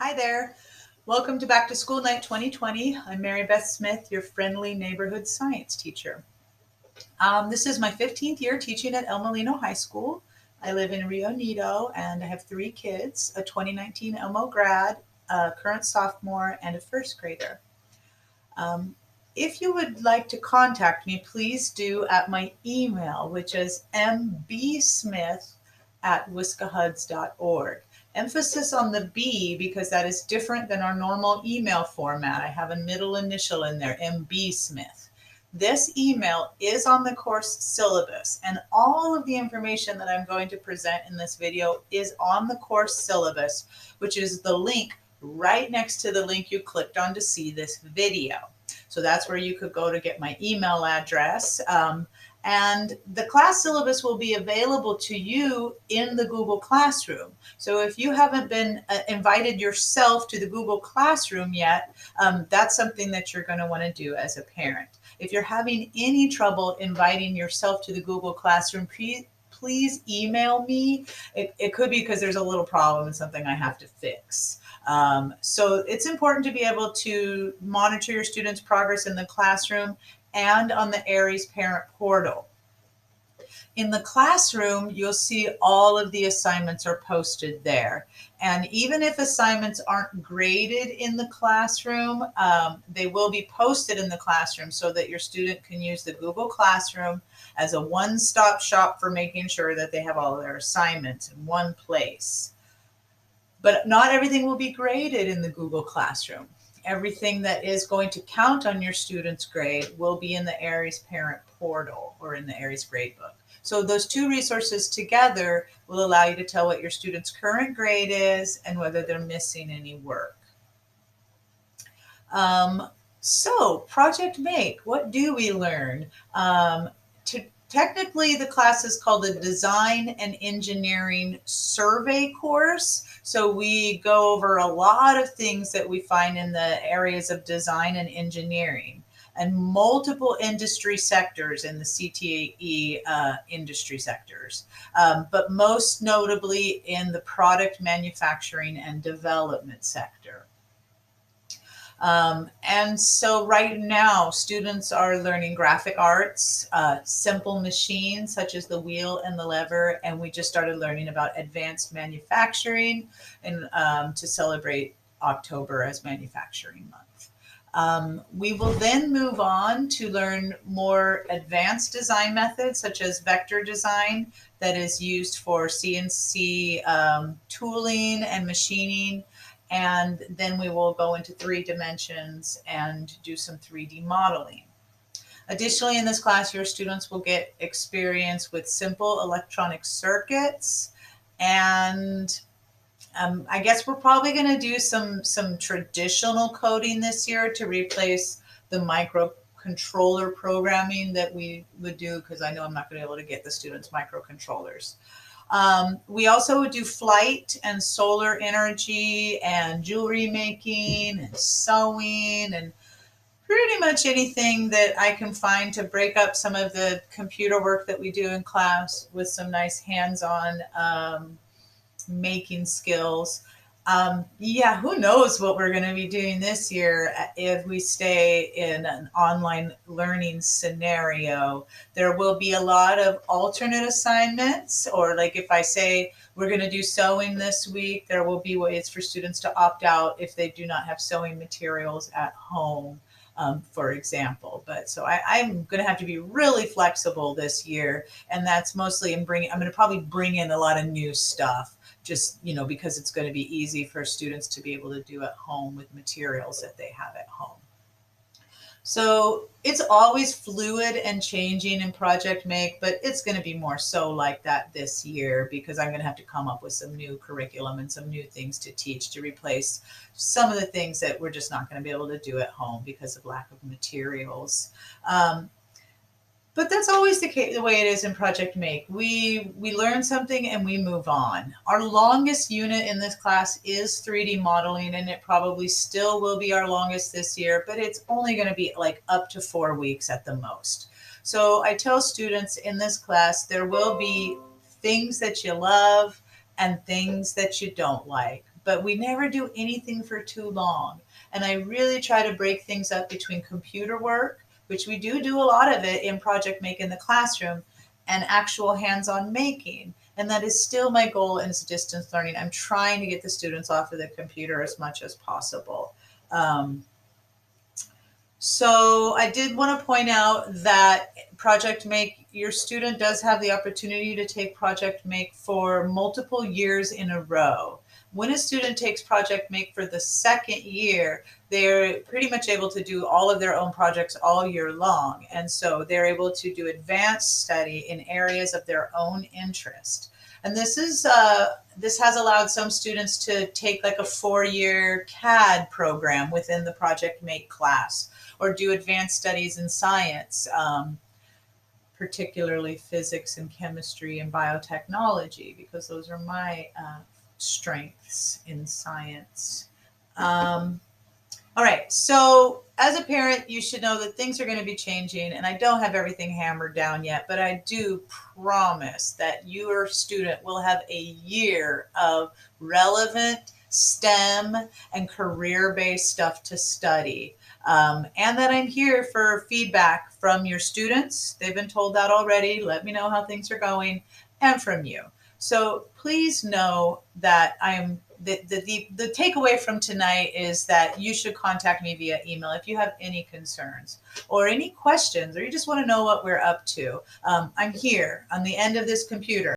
Hi there. Welcome to Back to School Night 2020. I'm Mary Beth Smith, your friendly neighborhood science teacher. This is my 15th year teaching at El Molino High School. I live in Rio Nido and I have three kids, a 2019 Elmo grad, a current sophomore, and a first grader. Um, if you would like to contact me, please do at my email, which is mbsmith@wiscahuds.org. Emphasis on the B because that is different than our normal email format. I have a middle initial in there, MB Smith. This email is on the course syllabus, and all of the information that I'm going to present in this video is on the course syllabus, which is the link right next to the link you clicked on to see this video. So that's where you could go to get my email address. And the class syllabus will be available to you in the Google Classroom. So if you haven't been invited yourself to the Google Classroom yet, that's something that you're going to want to do as a parent. If you're having any trouble inviting yourself to the Google Classroom, please email me. It could be because there's a little problem and something I have to fix. So it's important to be able to monitor your students' progress in the classroom and on the Aries parent portal. In the classroom, you'll see all of the assignments are posted there. And even if assignments aren't graded in the classroom, they will be posted in the classroom so that your student can use the Google Classroom as a one-stop shop for making sure that they have all their assignments in one place. But not everything will be graded in the Google Classroom. Everything that is going to count on your student's grade will be in the Aries Parent Portal or in the Aries Gradebook. So those two resources together will allow you to tell what your student's current grade is and whether they're missing any work. So Project Make, what do we learn? Technically, the class is called a Design and Engineering Survey course. So we go over a lot of things that we find in the areas of design and engineering and multiple industry sectors in the CTE industry sectors, but most notably in the product manufacturing and development sector. And so right now, students are learning graphic arts, simple machines such as the wheel and the lever, and we just started learning about advanced manufacturing and to celebrate October as Manufacturing Month. We will then move on to learn more advanced design methods such as vector design that is used for CNC tooling and machining. And then we will go into 3 dimensions and do some 3D modeling. Additionally, in this class, your students will get experience with simple electronic circuits. And I guess we're probably going to do some traditional coding this year to replace the microcontroller programming that we would do, because I know I'm not going to be able to get the students microcontrollers. We also would do flight and solar energy and jewelry making and sewing and pretty much anything that I can find to break up some of the computer work that we do in class with some nice hands-on making skills. Yeah, who knows what we're going to be doing this year if we stay in an online learning scenario. There will be a lot of alternate assignments, or like if I say we're going to do sewing this week, there will be ways for students to opt out if they do not have sewing materials at home. For example. But so I'm going to have to be really flexible this year, and that's mostly I'm going to probably bring in a lot of new stuff, just because it's going to be easy for students to be able to do at home with materials that they have at home. So it's always fluid and changing in Project Make, but it's going to be more so like that this year because I'm going to have to come up with some new curriculum and some new things to teach to replace some of the things that we're just not going to be able to do at home because of lack of materials. But that's always the way it is in Project Make. We learn something and we move on. Our longest unit in this class is 3D modeling, and it probably still will be our longest this year, but it's only going to be like up to 4 weeks at the most. So I tell students in this class, there will be things that you love and things that you don't like. but we never do anything for too long. And I really try to break things up between computer work, which we do a lot of it in Project Make in the classroom, and actual hands-on making. And that is still my goal in distance learning. I'm trying to get the students off of the computer as much as possible. So I did want to point out that Project Make, your student does have the opportunity to take Project Make for multiple years in a row. When a student takes Project Make for the second year, they're pretty much able to do all of their own projects all year long. And so they're able to do advanced study in areas of their own interest. And this has allowed some students to take like a 4-year CAD program within the Project Make class, or do advanced studies in science, particularly physics and chemistry and biotechnology, because those are my strengths in science. All right, so as a parent, you should know that things are going to be changing, and I don't have everything hammered down yet, but I do promise that your student will have a year of relevant STEM and career-based stuff to study. And that I'm here for feedback from your students. They've been told that already. Let me know how things are going, and from you. So please know that the takeaway from tonight is that you should contact me via email if you have any concerns or any questions, or you just want to know what we're up to. I'm here on the end of this computer.